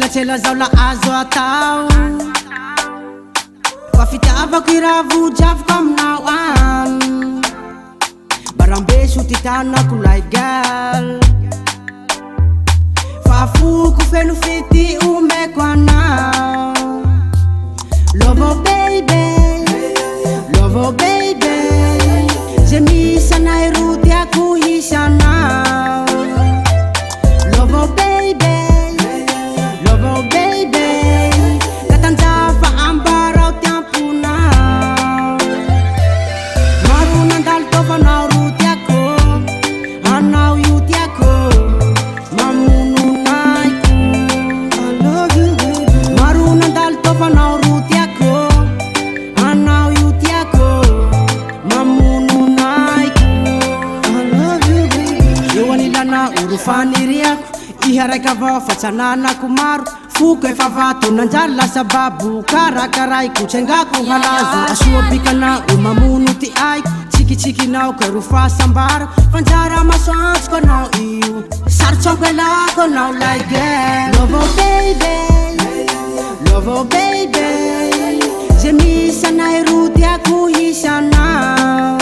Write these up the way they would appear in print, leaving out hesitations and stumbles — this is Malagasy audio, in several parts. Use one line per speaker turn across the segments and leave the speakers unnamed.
Tsela zao la azo atao fa fitiavako I raha vojavoko aminao any barambeso ty tanako like girl fa foko feno fety omeko anao love oh baby ze misy anay ro tiako hisy anao love oh baby katanjafa ambarao tiamponao maro nandalo tovanao ro tiako anao io tiako mamononayko maro nandalo tovanao ro tiako anao io tiako mamononayko eo anilana oro faniriako iha raika avao fa tsy ananako maro foko efa vato nanjary lasa babo karakaraiko tsengako halazo asoa bikanao mamono ty aiko tsikitsikinao ka ro fahasambarako fanjara maso antsiko anao io sarotsonko elako anao like girl love oh baby ze misy anay ro tiako hisy anao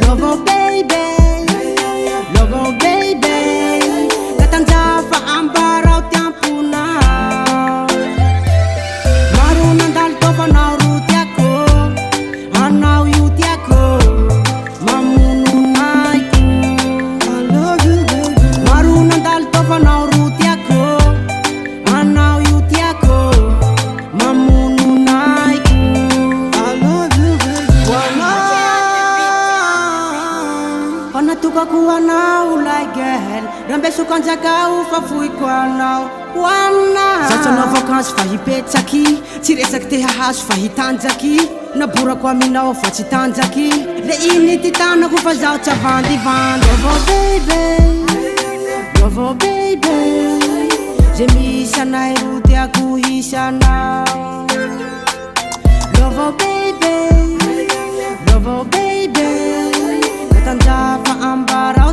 love oh baby katanjafa ambarao tiamponao maro nandalo tovanao ro tiako anao io tiako mamononayko maro nandalo tovanao ro tiako anao io tiako mamononayko fanatokako anao like girl rambesoko anjakao fa foiko anao hoanina zaho tsy anao vakansy fa hipetsaky tsy resaky te hahazo fa hitanjaky naborako aminao fa tsy tanjaky le iny ty tanako fa zaho tsy avandivandy love oh baby ze misy anay ro tiako hisy anao love oh baby katanjafa ambara